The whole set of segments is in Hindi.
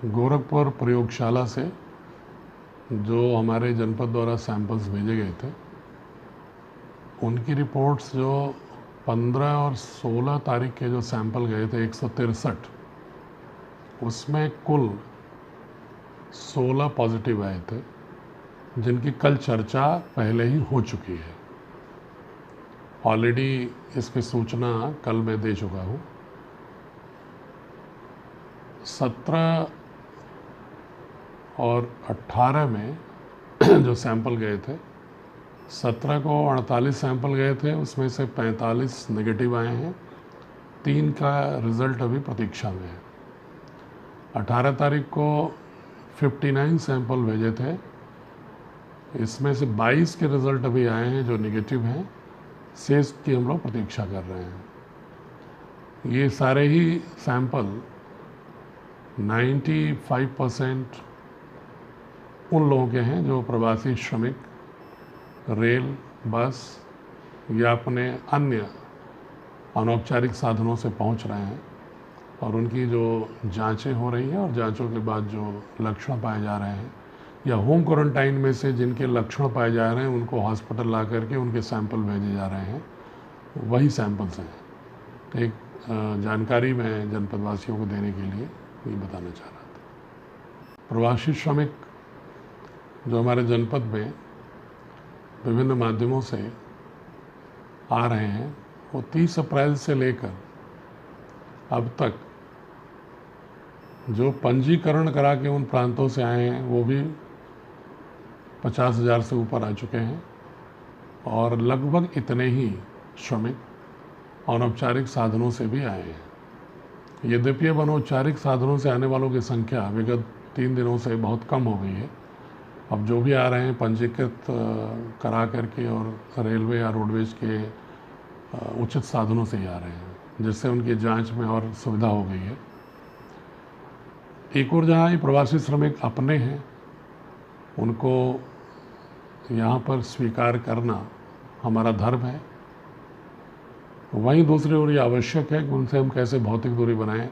गोरखपुर प्रयोगशाला से जो हमारे जनपद द्वारा सैंपल्स भेजे गए थे, उनकी रिपोर्ट्स जो 15 और 16 तारीख के जो सैंपल गए थे 163, उसमें कुल 16 पॉजिटिव आए थे, जिनकी कल चर्चा पहले ही हो चुकी है। ऑलरेडी इसकी सूचना कल मैं दे चुका हूँ। 17 और 18 में जो सैंपल गए थे, 17 को 48 सैंपल गए थे, उसमें से 45 नेगेटिव आए हैं। 3 का रिज़ल्ट अभी प्रतीक्षा में है। 18 तारीख को 59 सैंपल भेजे थे, इसमें से 22 के रिज़ल्ट अभी आए हैं जो नेगेटिव हैं, शेष की हम लोग प्रतीक्षा कर रहे हैं। ये सारे ही सैंपल 95% उन लोगों के हैं जो प्रवासी श्रमिक रेल, बस या अपने अन्य अनौपचारिक साधनों से पहुंच रहे हैं, और उनकी जो जांचें हो रही हैं और जांचों के बाद जो लक्षण पाए जा रहे हैं, या होम क्वारंटाइन में से जिनके लक्षण पाए जा रहे हैं उनको हॉस्पिटल ला करके उनके सैंपल भेजे जा रहे हैं, वही सैंपल्स हैं। एक जानकारी मैं जनपदवासियों को देने के लिए ये बताना चाह रहा था। प्रवासी श्रमिक जो हमारे जनपद में विभिन्न माध्यमों से आ रहे हैं, वो 30 अप्रैल से लेकर अब तक जो पंजीकरण करा के उन प्रांतों से आए हैं वो भी 50,000 से ऊपर आ चुके हैं, और लगभग इतने ही श्रमिक अनौपचारिक साधनों से भी आए हैं। यद्यपि अब अनौपचारिक साधनों से आने वालों की संख्या विगत 3 दिनों से बहुत कम हो गई है। अब जो भी आ रहे हैं पंजीकृत करा करके और रेलवे या रोडवेज के उचित साधनों से ही आ रहे हैं, जिससे उनकी जांच में और सुविधा हो गई है। एक और जहाँ ये प्रवासी श्रमिक अपने हैं, उनको यहाँ पर स्वीकार करना हमारा धर्म है। वहीं दूसरी ओर ये आवश्यक है कि उनसे हम कैसे भौतिक दूरी बनाएं,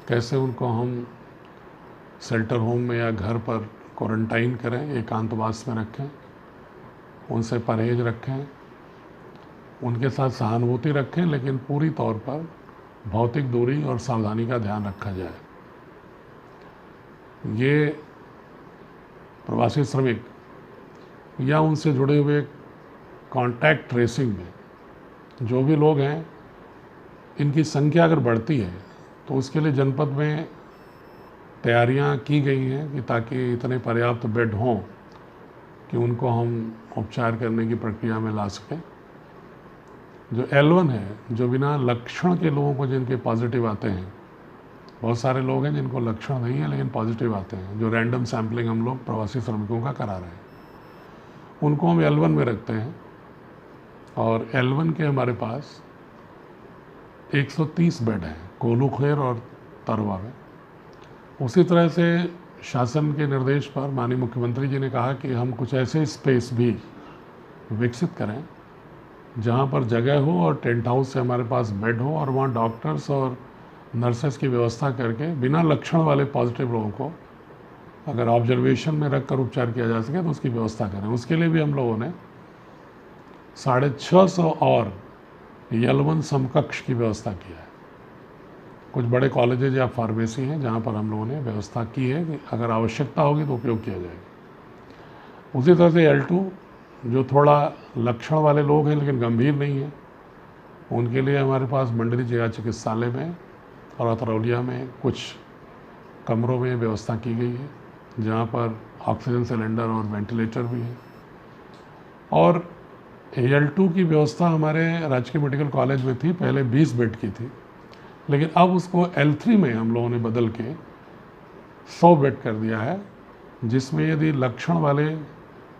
कैसे उनको हम शेल्टर होम में या घर पर क्वारंटाइन करें, एकांतवास में रखें, उनसे परहेज रखें, उनके साथ सहानुभूति रखें, लेकिन पूरी तौर पर भौतिक दूरी और सावधानी का ध्यान रखा जाए। ये प्रवासी श्रमिक या उनसे जुड़े हुए कॉन्टैक्ट ट्रेसिंग में जो भी लोग हैं, इनकी संख्या अगर बढ़ती है तो उसके लिए जनपद में तैयारियां की गई हैं कि ताकि इतने पर्याप्त बेड हों कि उनको हम उपचार करने की प्रक्रिया में ला सकें। जो L1 है, जो बिना लक्षण के लोगों को जिनके पॉजिटिव आते हैं, बहुत सारे लोग हैं जिनको लक्षण नहीं है लेकिन पॉजिटिव आते हैं, जो रैंडम सैम्पलिंग हम लोग प्रवासी श्रमिकों का करा रहे हैं, उनको हम L1 में रखते हैं। और L1 के हमारे पास 130 बेड हैं कोलूखेर और तरवा में। उसी तरह से शासन के निर्देश पर माननीय मुख्यमंत्री जी ने कहा कि हम कुछ ऐसे स्पेस भी विकसित करें जहां पर जगह हो और टेंट हाउस से हमारे पास बेड हो, और वहां डॉक्टर्स और नर्सेस की व्यवस्था करके बिना लक्षण वाले पॉजिटिव लोगों को अगर ऑब्जर्वेशन में रख कर उपचार किया जा सके तो उसकी व्यवस्था करें। उसके लिए भी हम लोगों ने 650 और L1 समकक्ष की व्यवस्था किया है। कुछ बड़े कॉलेजेज या फार्मेसी हैं जहां पर हम लोगों ने व्यवस्था की है कि अगर आवश्यकता होगी तो उपयोग किया जाएगा। उसी तरह से L2 जो थोड़ा लक्षण वाले लोग हैं लेकिन गंभीर नहीं हैं, उनके लिए हमारे पास मंडली जिला चिकित्सालय में और अतरौलिया में कुछ कमरों में व्यवस्था की गई है, जहां पर ऑक्सीजन सिलेंडर और वेंटिलेटर भी है। और L2 की व्यवस्था हमारे राजकीय मेडिकल कॉलेज में थी, पहले 20 बेड की थी, लेकिन अब उसको L3 में हम लोगों ने बदल के 100 बेड कर दिया है, जिसमें यदि लक्षण वाले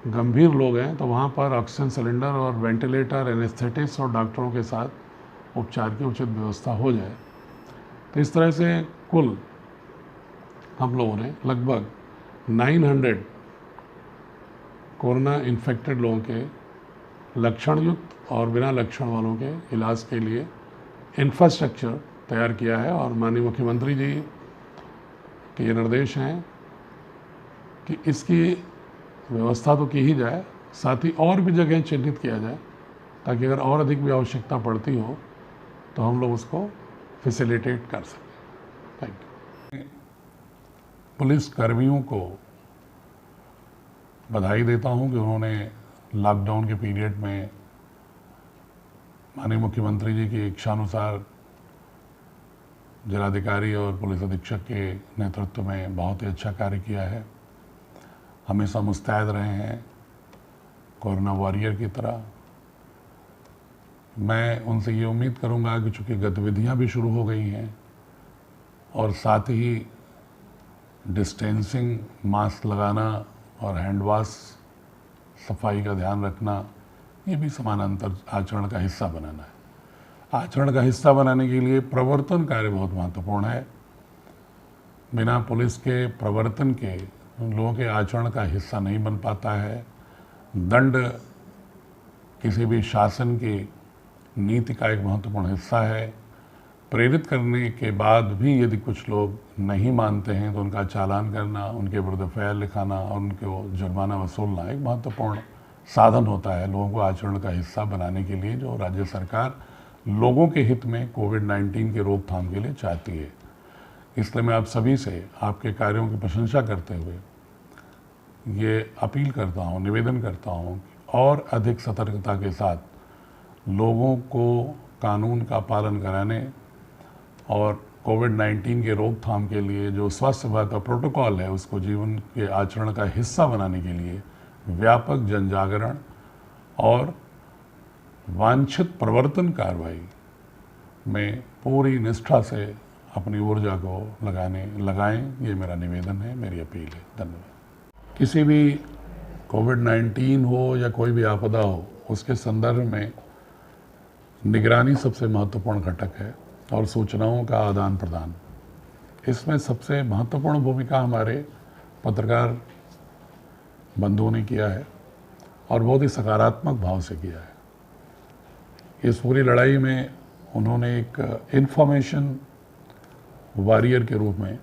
गंभीर लोग हैं तो वहाँ पर ऑक्सीजन सिलेंडर और वेंटिलेटर, एनेस्थेटिस्ट और डॉक्टरों के साथ उपचार की उचित व्यवस्था हो जाए। तो इस तरह से कुल हम लोगों ने लगभग 900 कोरोना इन्फेक्टेड लोगों के लक्षण युक्त और बिना लक्षण वालों के इलाज के लिए इंफ्रास्ट्रक्चर तैयार किया है। और माननीय मुख्यमंत्री जी कि ये निर्देश हैं कि इसकी व्यवस्था तो की ही जाए, साथ ही और भी जगह चिन्हित किया जाए, ताकि अगर और अधिक भी आवश्यकता पड़ती हो तो हम लोग उसको फैसिलिटेट कर सकें। Thank you. पुलिस कर्मियों को बधाई देता हूं कि उन्होंने लॉकडाउन के पीरियड में माननीय मुख्यमंत्री जी की इच्छानुसार जिलाधिकारी और पुलिस अधीक्षक के नेतृत्व में बहुत ही अच्छा कार्य किया है। हमेशा मुस्तैद रहे हैं कोरोना वॉरियर की तरह। मैं उनसे ये उम्मीद करूंगा कि चूँकि गतिविधियां भी शुरू हो गई हैं और साथ ही डिस्टेंसिंग, मास्क लगाना और हैंड वॉश, सफाई का ध्यान रखना, ये भी समानांतर आचरण का हिस्सा बनाना है। आचरण का हिस्सा बनाने के लिए प्रवर्तन कार्य बहुत महत्वपूर्ण है। बिना पुलिस के प्रवर्तन के लोगों के आचरण का हिस्सा नहीं बन पाता है। दंड किसी भी शासन की नीति का एक महत्वपूर्ण हिस्सा है। प्रेरित करने के बाद भी यदि कुछ लोग नहीं मानते हैं तो उनका चालान करना, उनके विरुद्ध एफआईआर लिखाना और उनको जुर्माना वसूलना एक महत्वपूर्ण साधन होता है लोगों को आचरण का हिस्सा बनाने के लिए, जो राज्य सरकार लोगों के हित में कोविड-19 के रोकथाम के लिए चाहती है। इसलिए मैं आप सभी से आपके कार्यों की प्रशंसा करते हुए ये अपील करता हूँ, निवेदन करता हूँ और अधिक सतर्कता के साथ लोगों को कानून का पालन कराने और कोविड-19 के रोकथाम के लिए जो स्वास्थ्य विभाग का प्रोटोकॉल है उसको जीवन के आचरण का हिस्सा बनाने के लिए व्यापक जनजागरण और वांछित प्रवर्तन कार्रवाई में पूरी निष्ठा से अपनी ऊर्जा को लगाएं। ये मेरा निवेदन है, मेरी अपील है। धन्यवाद। किसी भी कोविड-19 हो या कोई भी आपदा हो, उसके संदर्भ में निगरानी सबसे महत्वपूर्ण घटक है और सूचनाओं का आदान प्रदान। इसमें सबसे महत्वपूर्ण भूमिका हमारे पत्रकार बंधुओं ने किया है और बहुत ही सकारात्मक भाव से किया है। इस पूरी लड़ाई में उन्होंने एक इंफॉर्मेशन वॉरियर के रूप में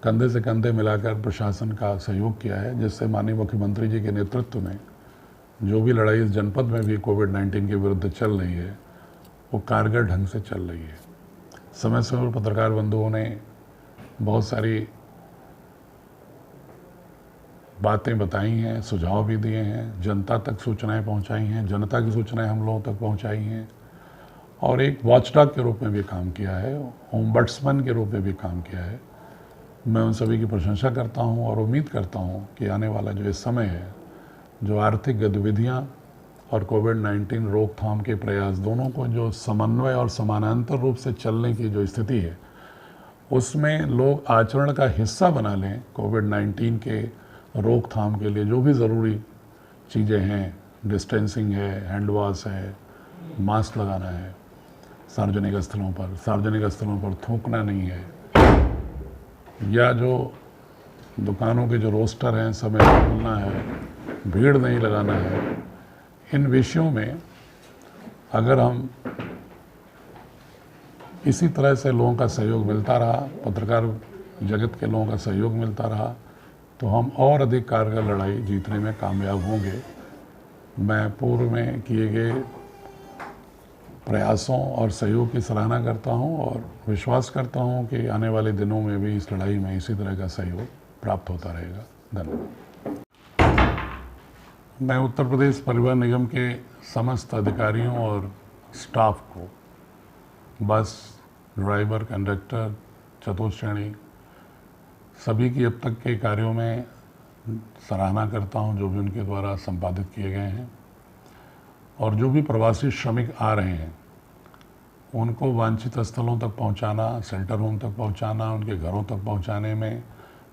कंधे से कंधे मिलाकर प्रशासन का सहयोग किया है, जिससे माननीय मुख्यमंत्री जी के नेतृत्व में जो भी लड़ाई इस जनपद में भी कोविड-19 के विरुद्ध चल रही है वो कारगर ढंग से चल रही है। समय समय पर पत्रकार बंधुओं ने बहुत सारी बातें बताई हैं, सुझाव भी दिए हैं, जनता तक सूचनाएं पहुंचाई हैं, जनता की सूचनाएं हम लोगों तक पहुंचाई हैं और एक वॉचडॉग के रूप में भी काम किया है, ओम्बड्समैन के रूप में भी काम किया है। मैं उन सभी की प्रशंसा करता हूं और उम्मीद करता हूं कि आने वाला जो ये समय है, जो आर्थिक गतिविधियां और कोविड-19 रोकथाम के प्रयास दोनों को जो समन्वय और समानांतर रूप से चलने की जो स्थिति है, उसमें लोग आचरण का हिस्सा बना लें। कोविड-19 के रोकथाम के लिए जो भी ज़रूरी चीज़ें हैं, डिस्टेंसिंग है, हैंड वॉश है, मास्क लगाना है, सार्वजनिक स्थलों पर थूकना नहीं है, या जो दुकानों के जो रोस्टर हैं समय पर खुलना है, भीड़ नहीं लगाना है, इन विषयों में अगर हम इसी तरह से लोगों का सहयोग मिलता रहा, पत्रकार जगत के लोगों का सहयोग मिलता रहा, तो हम और अधिक कारगर लड़ाई जीतने में कामयाब होंगे। मैं पूर्व में किए गए प्रयासों और सहयोग की सराहना करता हूं और विश्वास करता हूं कि आने वाले दिनों में भी इस लड़ाई में इसी तरह का सहयोग प्राप्त होता रहेगा। धन्यवाद। मैं उत्तर प्रदेश परिवहन निगम के समस्त अधिकारियों और स्टाफ को, बस ड्राइवर, कंडक्टर, चतुर्श्रेणी, सभी की अब तक के कार्यों में सराहना करता हूं जो भी उनके द्वारा संपादित किए गए हैं। और जो भी प्रवासी श्रमिक आ रहे हैं उनको वांछित स्थलों तक पहुंचाना, शेल्टर होम तक पहुंचाना, उनके घरों तक पहुंचाने में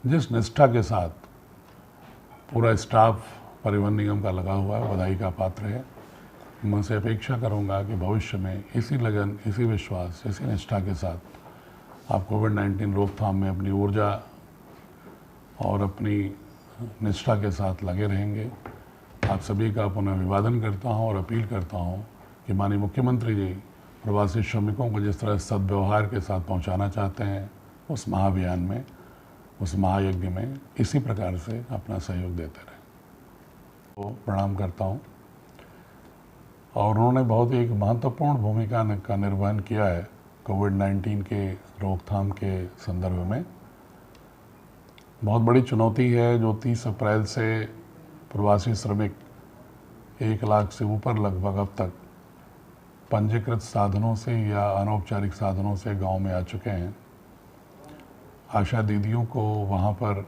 जिस निष्ठा के साथ पूरा स्टाफ परिवहन निगम का लगा हुआ है, बधाई का पात्र है। मैं उनसे अपेक्षा करूंगा कि भविष्य में इसी लगन, इसी विश्वास, इसी निष्ठा के साथ आप कोविड-19 रोकथाम में अपनी ऊर्जा और अपनी निष्ठा के साथ लगे रहेंगे। आप सभी का पुनः अभिवादन करता हूं और अपील करता हूं कि माननीय मुख्यमंत्री जी प्रवासी श्रमिकों को जिस तरह सद्व्यवहार के साथ पहुंचाना चाहते हैं उस महाअभियान में, उस महायज्ञ में इसी प्रकार से अपना सहयोग देते रहे। तो प्रणाम करता हूँ। और उन्होंने बहुत ही एक महत्वपूर्ण भूमिका का निर्वहन किया है कोविड-19 के रोकथाम के संदर्भ में। बहुत बड़ी चुनौती है जो 30 अप्रैल से प्रवासी श्रमिक 1 लाख से ऊपर लगभग अब तक पंजीकृत साधनों से या अनौपचारिक साधनों से गांव में आ चुके हैं। आशा दीदियों को वहां पर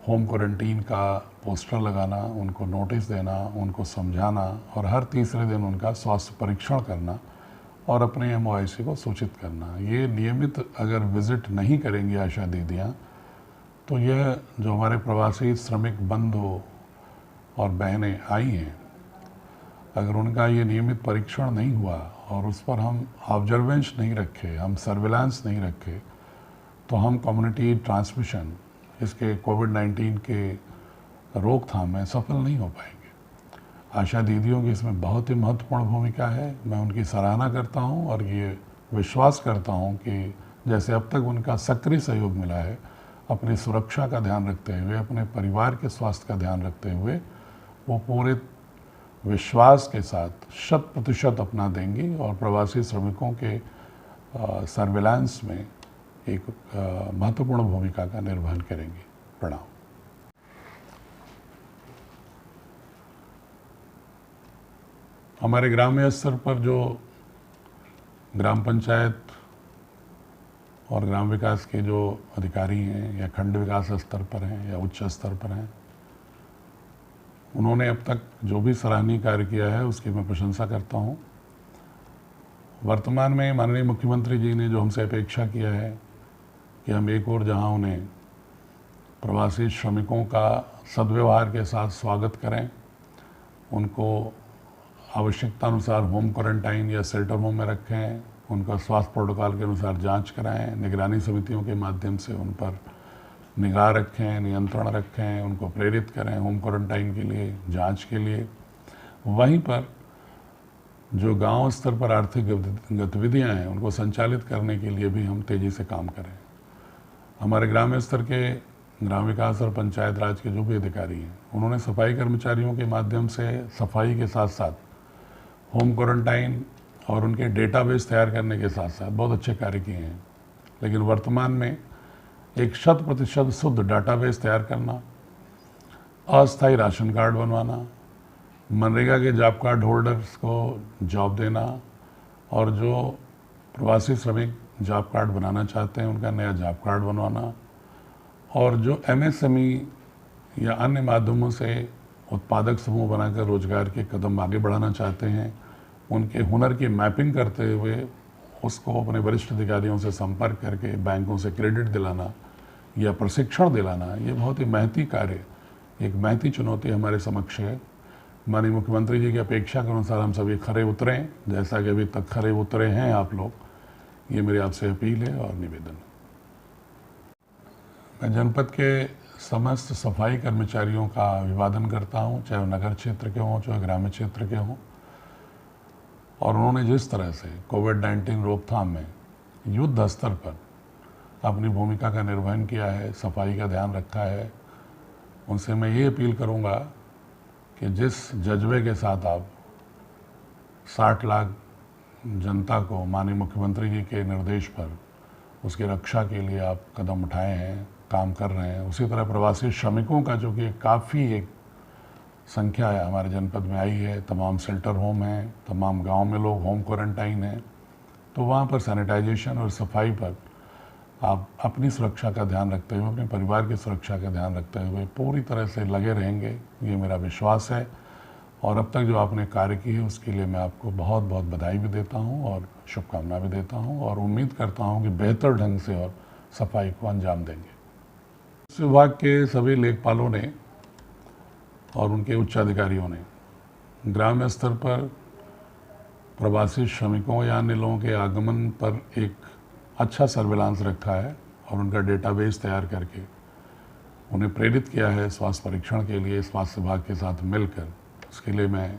होम क्वारंटीन का पोस्टर लगाना, उनको नोटिस देना, उनको समझाना और हर तीसरे दिन उनका स्वास्थ्य परीक्षण करना और अपने MOIC को सूचित करना। ये नियमित अगर विज़िट नहीं करेंगी आशा दीदियाँ तो यह जो हमारे प्रवासी श्रमिक बंधु और बहनें आई हैं, अगर उनका ये नियमित परीक्षण नहीं हुआ और उस पर हम ऑब्जर्वेंस नहीं रखे, हम सर्विलांस नहीं रखे, तो हम कम्युनिटी ट्रांसमिशन इसके कोविड-19 के रोकथाम में सफल नहीं हो पाएंगे। आशा दीदियों की इसमें बहुत ही महत्वपूर्ण भूमिका है। मैं उनकी सराहना करता हूं और ये विश्वास करता हूं कि जैसे अब तक उनका सक्रिय सहयोग मिला है, अपनी सुरक्षा का ध्यान रखते हुए, अपने परिवार के स्वास्थ्य का ध्यान रखते हुए वो पूरे विश्वास के साथ 100% अपना देंगी और प्रवासी श्रमिकों के सर्विलांस में एक महत्वपूर्ण भूमिका का निर्वहन करेंगी। प्रणाम। हमारे ग्रामीण स्तर पर जो ग्राम पंचायत और ग्राम विकास के जो अधिकारी हैं या खंड विकास स्तर पर हैं या उच्च स्तर पर हैं, उन्होंने अब तक जो भी सराहनीय कार्य किया है उसकी मैं प्रशंसा करता हूं। वर्तमान में माननीय मुख्यमंत्री जी ने जो हमसे अपेक्षा किया है कि हम एक और जहां उन्हें प्रवासी श्रमिकों का सद्व्यवहार के साथ स्वागत करें, उनको आवश्यकता अनुसार होम क्वारंटाइन या शेल्टर होम में रखें, उनका स्वास्थ्य प्रोटोकॉल के अनुसार जांच कराएं, निगरानी समितियों के माध्यम से उन पर निगाह रखें, नियंत्रण रखें, उनको प्रेरित करें होम क्वारंटाइन के लिए, जांच के लिए। वहीं पर जो गांव स्तर पर आर्थिक गतिविधियां हैं उनको संचालित करने के लिए भी हम तेज़ी से काम करें। हमारे ग्रामीण स्तर के ग्राम विकास और पंचायत राज के जो भी अधिकारी हैं, उन्होंने सफाई कर्मचारियों के माध्यम से सफाई के साथ साथ होम क्वारंटाइन और उनके डेटाबेस तैयार करने के साथ साथ बहुत अच्छे कार्य किए हैं। लेकिन वर्तमान में एक 100% शुद्ध डाटाबेस तैयार करना, अस्थायी राशन कार्ड बनवाना, मनरेगा के जॉब कार्ड होल्डर्स को जॉब देना और जो प्रवासी श्रमिक जॉब कार्ड बनाना चाहते हैं उनका नया जॉब कार्ड बनवाना, और जो MSME या अन्य माध्यमों से उत्पादक समूह बनाकर रोजगार के कदम आगे बढ़ाना चाहते हैं, उनके हुनर की मैपिंग करते हुए उसको अपने वरिष्ठ अधिकारियों से संपर्क करके बैंकों से क्रेडिट दिलाना या प्रशिक्षण दिलाना, ये बहुत ही महती कार्य, एक महती चुनौती हमारे समक्ष है। माननीय मुख्यमंत्री जी की अपेक्षा के अनुसार हम सभी खरे उतरें, जैसा कि अभी तक खरे उतरे हैं आप लोग, ये मेरी आपसे अपील है और निवेदन है। मैं जनपद के समस्त सफाई कर्मचारियों का अभिवादन करता हूँ, चाहे वो नगर क्षेत्र के हों, चाहे ग्रामीण क्षेत्र के हों। और उन्होंने जिस तरह से कोविड-19 रोकथाम में युद्ध स्तर पर अपनी भूमिका का निर्वहन किया है, सफाई का ध्यान रखा है, उनसे मैं ये अपील करूँगा कि जिस जज्बे के साथ आप 60 लाख जनता को माननीय मुख्यमंत्री जी के निर्देश पर उसकी रक्षा के लिए आप कदम उठाए हैं, काम कर रहे हैं, उसी तरह प्रवासी श्रमिकों का जो कि काफ़ी एक संख्या है हमारे जनपद में आई है, तमाम शेल्टर होम हैं, तमाम गांव में लोग होम क्वारंटाइन हैं, तो वहाँ पर सैनिटाइजेशन और सफाई पर आप अपनी सुरक्षा का ध्यान रखते हुए, अपने परिवार की सुरक्षा का ध्यान रखते हुए पूरी तरह से लगे रहेंगे, ये मेरा विश्वास है। और अब तक जो आपने कार्य की है उसके लिए मैं आपको बहुत बहुत बधाई भी देता हूँ और शुभकामना भी देता हूँ और उम्मीद करता हूँ कि बेहतर ढंग से और सफाई को अंजाम देंगे। इस विभाग के सभी लेखपालों ने और उनके उच्चाधिकारियों ने ग्राम स्तर पर प्रवासी श्रमिकों या अन्य लोगों के आगमन पर एक अच्छा सर्विलांस रखा है और उनका डेटाबेस तैयार करके उन्हें प्रेरित किया है स्वास्थ्य परीक्षण के लिए स्वास्थ्य विभाग के साथ मिलकर। उसके लिए मैं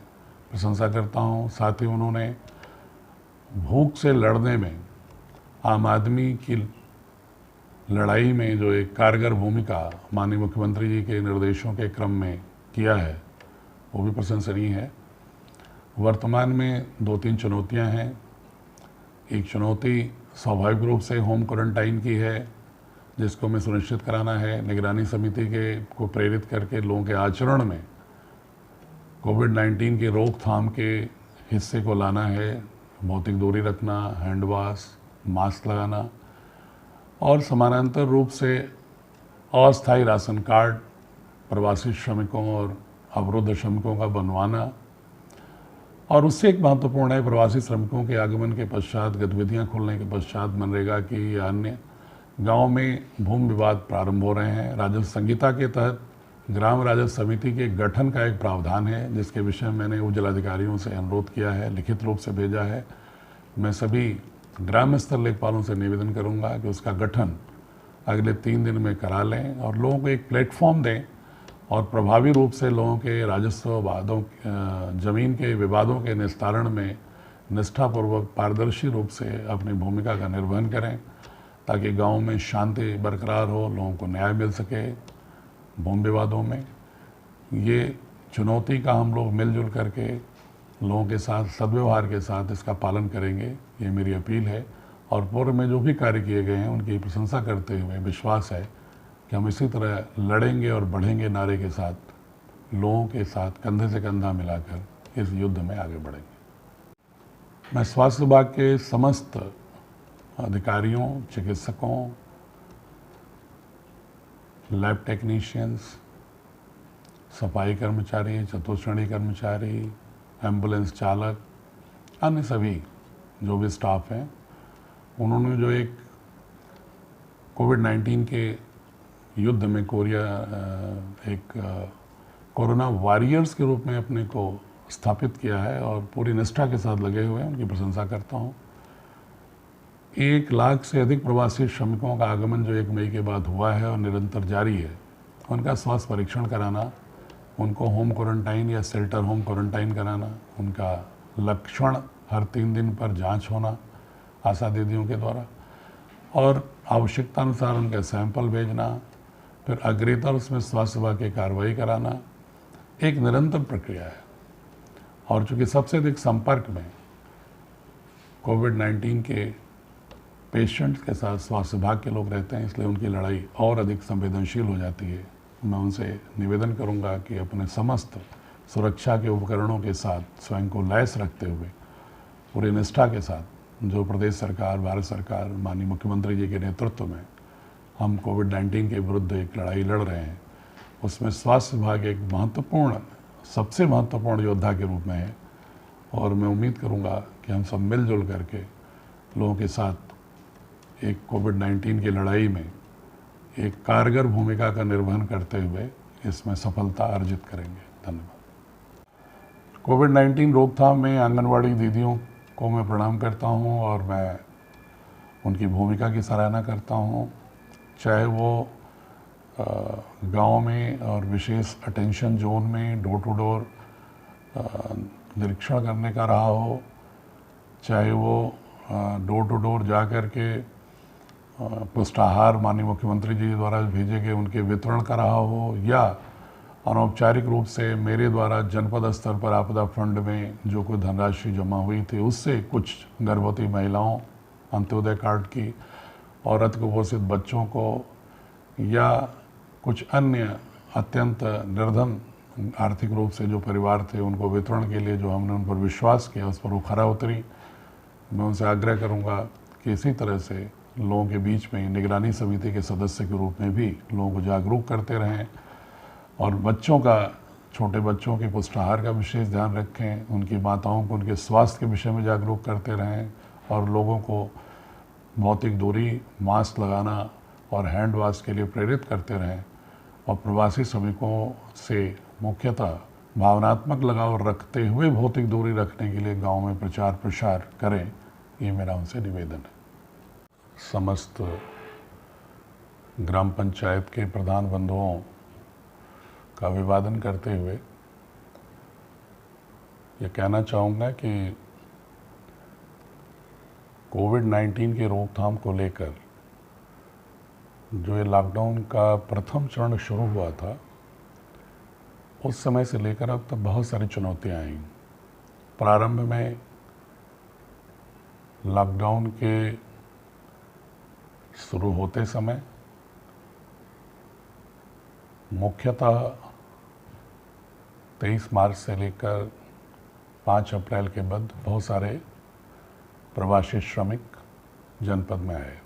प्रशंसा करता हूँ। साथ ही उन्होंने भूख से लड़ने में आम आदमी की लड़ाई में जो एक कारगर भूमिका माननीय मुख्यमंत्री जी के निर्देशों के क्रम में किया है वो भी प्रशंसनीय है। वर्तमान में 2-3 चुनौतियां हैं। एक चुनौती स्वाभाविक रूप से होम क्वारंटाइन की है, जिसको हमें सुनिश्चित कराना है, निगरानी समिति के को प्रेरित करके लोगों के आचरण में कोविड-19 की रोकथाम के हिस्से को लाना है। भौतिक दूरी रखना, हैंड वॉश, मास्क लगाना और समानांतर रूप से अस्थायी राशन कार्ड प्रवासी श्रमिकों और अवरुद्ध श्रमिकों का बनवाना। और उससे एक महत्वपूर्ण है, प्रवासी श्रमिकों के आगमन के पश्चात, गतिविधियां खुलने के पश्चात मनरेगा की या अन्य गांव में भूमि विवाद प्रारंभ हो रहे हैं। राजस्व संहिता के तहत ग्राम राजस्व समिति के गठन का एक प्रावधान है, जिसके विषय में मैंने उप जिलाधिकारियों से अनुरोध किया है, लिखित रूप से भेजा है। मैं सभी ग्राम स्तर लेखपालों से निवेदन करूंगा कि उसका गठन अगले 3 दिन में करा लें और लोगों को एक प्लेटफॉर्म दें और प्रभावी रूप से लोगों के राजस्व वादों, जमीन के विवादों के निस्तारण में निष्ठापूर्वक पारदर्शी रूप से अपनी भूमिका का निर्वहन करें, ताकि गांव में शांति बरकरार हो, लोगों को न्याय मिल सके भूमि विवादों में। ये चुनौती का हम लोग मिलजुल करके लोगों के साथ सद्व्यवहार के साथ इसका पालन करेंगे, ये मेरी अपील है। और पूर्व में जो भी कार्य किए गए हैं उनकी प्रशंसा करते हुए विश्वास है कि हम इसी तरह लड़ेंगे और बढ़ेंगे नारे के साथ, लोगों के साथ कंधे से कंधा मिलाकर इस युद्ध में आगे बढ़ेंगे। मैं स्वास्थ्य विभाग के समस्त अधिकारियों, चिकित्सकों, लैब टेक्नीशियंस, सफाई कर्मचारी, चतुर्श्रेणी कर्मचारी, एम्बुलेंस चालक, अन्य सभी जो भी स्टाफ हैं, उन्होंने जो एक कोविड-19 के युद्ध में कोरोना वॉरियर्स के रूप में अपने को स्थापित किया है और पूरी निष्ठा के साथ लगे हुए हैं, उनकी प्रशंसा करता हूँ। 1 लाख से अधिक प्रवासी श्रमिकों का आगमन जो 1 मई के बाद हुआ है और निरंतर जारी है, उनका स्वास्थ्य परीक्षण कराना, उनको होम क्वारंटाइन या शेल्टर होम क्वारंटाइन कराना, उनका लक्षण हर 3 दिन पर जांच होना आशा दीदियों के द्वारा और आवश्यकता अनुसार उनके सैंपल भेजना, फिर अग्रेतर उसमें स्वास्थ्य विभाग की कार्रवाई कराना एक निरंतर प्रक्रिया है। और चूँकि सबसे अधिक संपर्क में कोविड-19 के पेशेंट्स के साथ स्वास्थ्य विभाग के लोग रहते हैं, इसलिए उनकी लड़ाई और अधिक संवेदनशील हो जाती है। मैं उनसे निवेदन करूंगा कि अपने समस्त सुरक्षा के उपकरणों के साथ स्वयं को लैस रखते हुए पूरी निष्ठा के साथ जो प्रदेश सरकार, भारत सरकार, माननीय मुख्यमंत्री जी के नेतृत्व में हम कोविड-19 के विरुद्ध एक लड़ाई लड़ रहे हैं, उसमें स्वास्थ्य विभाग एक महत्वपूर्ण, सबसे महत्वपूर्ण योद्धा के रूप में है। और मैं उम्मीद करूंगा कि हम सब मिलजुल करके लोगों के साथ एक कोविड-19 की लड़ाई में एक कारगर भूमिका का निर्वहन करते हुए इसमें सफलता अर्जित करेंगे। धन्यवाद। कोविड-19 रोकथाम में आंगनवाड़ी दीदियों को मैं प्रणाम करता हूं और मैं उनकी भूमिका की सराहना करता हूं, चाहे वो गांव में और विशेष अटेंशन जोन में डोर टू डोर निरीक्षण करने का रहा हो, चाहे वो डोर टू डोर जा कर के पुष्टाहार माननीय मुख्यमंत्री जी द्वारा भेजे गए उनके वितरण का रहा हो, या अनौपचारिक रूप से मेरे द्वारा जनपद स्तर पर आपदा फंड में जो कुछ धनराशि जमा हुई थी उससे कुछ गर्भवती महिलाओं, अंत्योदय कार्ड की, औरत कुपोषित बच्चों को, या कुछ अन्य अत्यंत निर्धन आर्थिक रूप से जो परिवार थे उनको वितरण के लिए जो हमने उन पर विश्वास किया उस पर वो खरा उतरी। मैं उनसे आग्रह करूंगा कि इसी तरह से लोगों के बीच में निगरानी समिति के सदस्य के रूप में भी लोगों को जागरूक करते रहें और बच्चों का, छोटे बच्चों के पुष्टाहार का विशेष ध्यान रखें, उनकी माताओं को उनके स्वास्थ्य के विषय में जागरूक करते रहें और लोगों को भौतिक दूरी, मास्क लगाना और हैंड वॉश के लिए प्रेरित करते रहें और प्रवासी श्रमिकों से मुख्यतः भावनात्मक लगाव रखते हुए भौतिक दूरी रखने के लिए गांव में प्रचार प्रसार करें, ये मेरा उनसे निवेदन है। समस्त ग्राम पंचायत के प्रधान बंधुओं का अभिवादन करते हुए ये कहना चाहूँगा कि कोविड-19 की रोकथाम को लेकर जो ये लॉकडाउन का प्रथम चरण शुरू हुआ था, उस समय से लेकर अब तक बहुत सारी चुनौतियां आई। प्रारंभ में लॉकडाउन के शुरू होते समय मुख्यतः 23 मार्च से लेकर 5 अप्रैल के बाद बहुत सारे प्रवासी श्रमिक जनपद में आए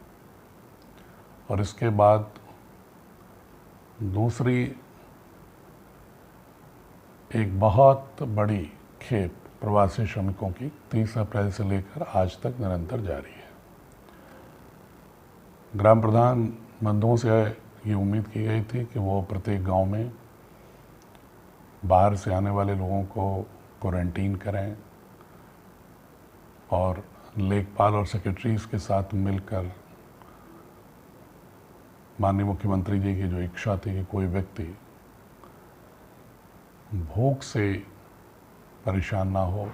और इसके बाद दूसरी एक बहुत बड़ी खेप प्रवासी श्रमिकों की 30 अप्रैल से लेकर आज तक निरंतर जारी है। ग्राम प्रधान बंधुओं से ये उम्मीद की गई थी कि वो प्रत्येक गांव में बाहर से आने वाले लोगों को क्वारंटीन करें और लेखपाल और सेक्रेटरीज के साथ मिलकर माननीय मुख्यमंत्री जी की जो इच्छा थी कि कोई व्यक्ति भूख से परेशान ना हो,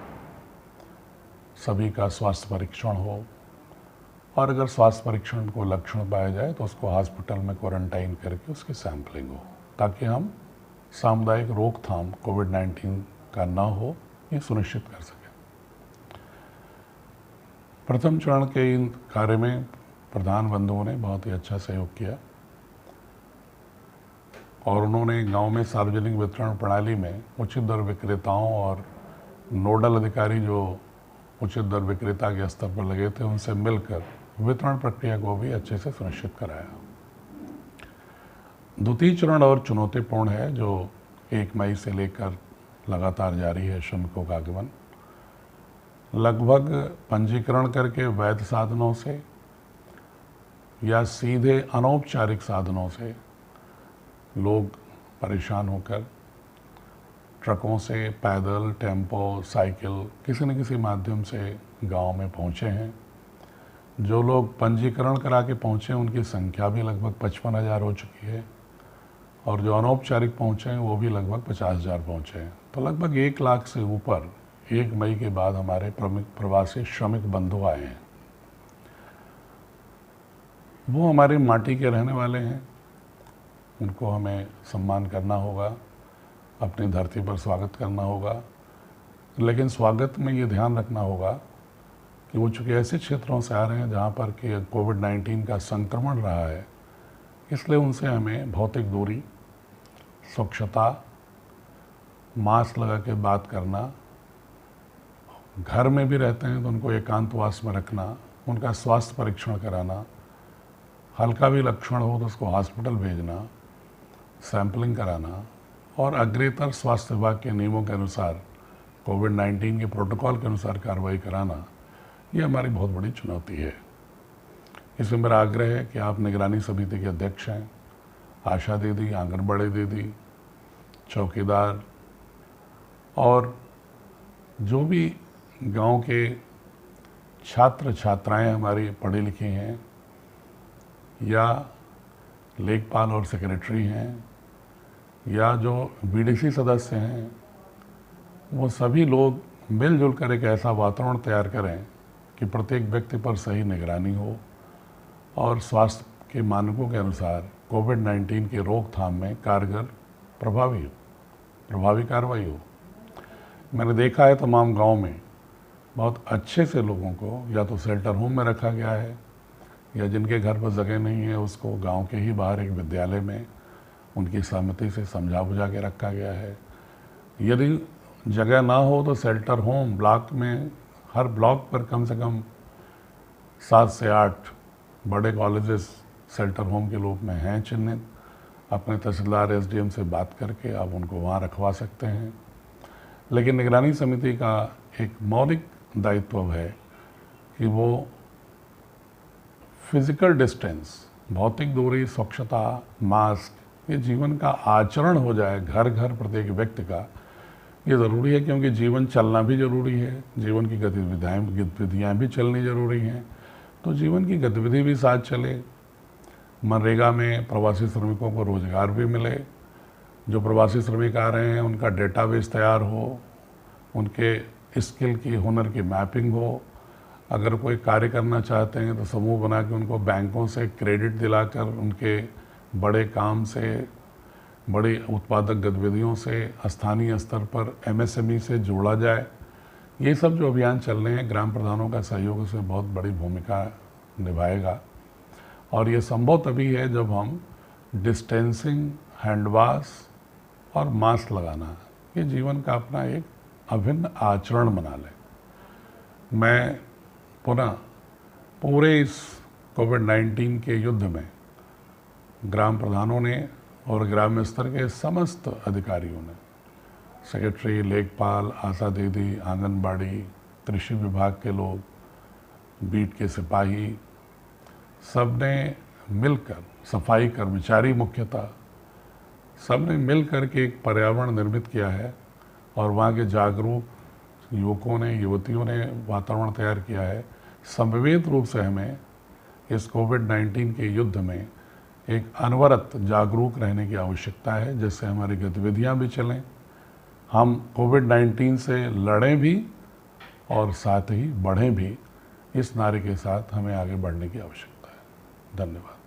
सभी का स्वास्थ्य परीक्षण हो और अगर स्वास्थ्य परीक्षण को लक्षण पाया जाए तो उसको हॉस्पिटल में क्वारंटाइन करके उसकी सैंपलिंग हो, ताकि हम सामुदायिक रोकथाम कोविड-19 का ना हो ये सुनिश्चित कर सकें। प्रथम चरण के इन कार्य में प्रधान बंधुओं ने बहुत ही अच्छा सहयोग किया और उन्होंने गांव में सार्वजनिक वितरण प्रणाली में उचित दर विक्रेताओं और नोडल अधिकारी जो उचित दर विक्रेता के स्तर पर लगे थे उनसे मिलकर वितरण प्रक्रिया को भी अच्छे से सुनिश्चित कराया। द्वितीय चरण और चुनौतीपूर्ण है, जो 1 मई से लेकर लगातार जारी है। श्रमिकों का आगमन लगभग पंजीकरण करके वैध साधनों से या सीधे अनौपचारिक साधनों से लोग परेशान होकर ट्रकों से, पैदल, टेम्पो, साइकिल किसी न किसी माध्यम से गांव में पहुंचे हैं। जो लोग पंजीकरण करा के पहुंचे उनकी संख्या भी लगभग 55,000 हो चुकी है और जो अनौपचारिक पहुंचे हैं वो भी लगभग 50,000 पहुंचे हैं। तो लगभग 1 लाख से ऊपर 1 मई के बाद हमारे प्रवासी श्रमिक बंधु आए हैं। वो हमारी माटी के रहने वाले हैं, उनको हमें सम्मान करना होगा, अपनी धरती पर स्वागत करना होगा। लेकिन स्वागत में ये ध्यान रखना होगा कि वो चूँकि ऐसे क्षेत्रों से आ रहे हैं जहाँ पर कि कोविड-19 का संक्रमण रहा है, इसलिए उनसे हमें भौतिक दूरी, स्वच्छता, मास्क लगा के बात करना, घर में भी रहते हैं तो उनको एकांतवास में रखना, उनका स्वास्थ्य परीक्षण कराना, हल्का भी लक्षण हो तो उसको हॉस्पिटल भेजना, सैंपलिंग कराना और अग्रेतर स्वास्थ्य विभाग के नियमों के अनुसार कोविड-19 के प्रोटोकॉल के अनुसार कार्रवाई कराना, ये हमारी बहुत बड़ी चुनौती है। इसमें मेरा आग्रह है कि आप निगरानी समिति के अध्यक्ष हैं, आशा दीदी, आंगनबाड़ी दीदी, चौकीदार और जो भी गांव के छात्र छात्राएं हमारी पढ़ी लिखी हैं या लेखपाल और सेक्रेटरी हैं या जो बीडीसी सदस्य हैं, वो सभी लोग मिलजुल कर एक ऐसा वातावरण तैयार करें कि प्रत्येक व्यक्ति पर सही निगरानी हो और स्वास्थ्य के मानकों के अनुसार कोविड-19 की रोकथाम में कारगर प्रभावी कार्रवाई हो। मैंने देखा है तमाम गांव में बहुत अच्छे से लोगों को या तो शेल्टर होम में रखा गया है या जिनके घर पर जगह नहीं है उसको गांव के ही बाहर एक विद्यालय में उनकी सहमति से समझा बुझा के रखा गया है। यदि जगह ना हो तो शेल्टर होम ब्लॉक में, हर ब्लॉक पर कम से कम 7 से 8 बड़े कॉलेजेस शेल्टर होम के रूप में हैं चिन्हित। अपने तहसीलदार एसडीएम से बात करके आप उनको वहाँ रखवा सकते हैं। लेकिन निगरानी समिति का एक मौलिक दायित्व है कि वो फिजिकल डिस्टेंस, भौतिक दूरी, स्वच्छता, मास्क, ये जीवन का आचरण हो जाए घर घर प्रत्येक व्यक्ति का। ये ज़रूरी है क्योंकि जीवन चलना भी ज़रूरी है, जीवन की गतिविधियाँ भी चलनी ज़रूरी हैं। तो जीवन की गतिविधि भी साथ चले, मनरेगा में प्रवासी श्रमिकों को रोज़गार भी मिले, जो प्रवासी श्रमिक आ रहे हैं उनका डेटाबेस तैयार हो, उनके स्किल की, हुनर की मैपिंग हो, अगर कोई कार्य करना चाहते हैं तो समूह बना के उनको बैंकों से क्रेडिट दिलाकर उनके बड़े काम से, बड़ी उत्पादक गतिविधियों से स्थानीय स्तर पर एमएसएमई से जोड़ा जाए। ये सब जो अभियान चल रहे हैं, ग्राम प्रधानों का सहयोग इसमें बहुत बड़ी भूमिका निभाएगा। और ये संभव तभी है जब हम डिस्टेंसिंग, हैंड वॉश और मास्क लगाना, ये जीवन का अपना एक अभिन्न आचरण बना लें। मैं पुनः पूरे इस कोविड-19 के युद्ध में ग्राम प्रधानों ने और ग्राम्य स्तर के समस्त अधिकारियों ने, सेक्रेटरी, लेखपाल, आशा दीदी, आंगनबाड़ी, कृषि विभाग के लोग, बीट के सिपाही, सब ने मिलकर, सफाई कर्मचारी मुख्यतः, सब ने मिलकर के एक पर्यावरण निर्मित किया है और वहाँ के जागरूक युवकों ने, युवतियों ने वातावरण तैयार किया है। समवेत रूप से हमें इस कोविड-19 के युद्ध में एक अनवरत जागरूक रहने की आवश्यकता है, जिससे हमारी गतिविधियां भी चलें, हम कोविड-19 से लड़ें भी और साथ ही बढ़ें भी। इस नारे के साथ हमें आगे बढ़ने की आवश्यकता है। धन्यवाद।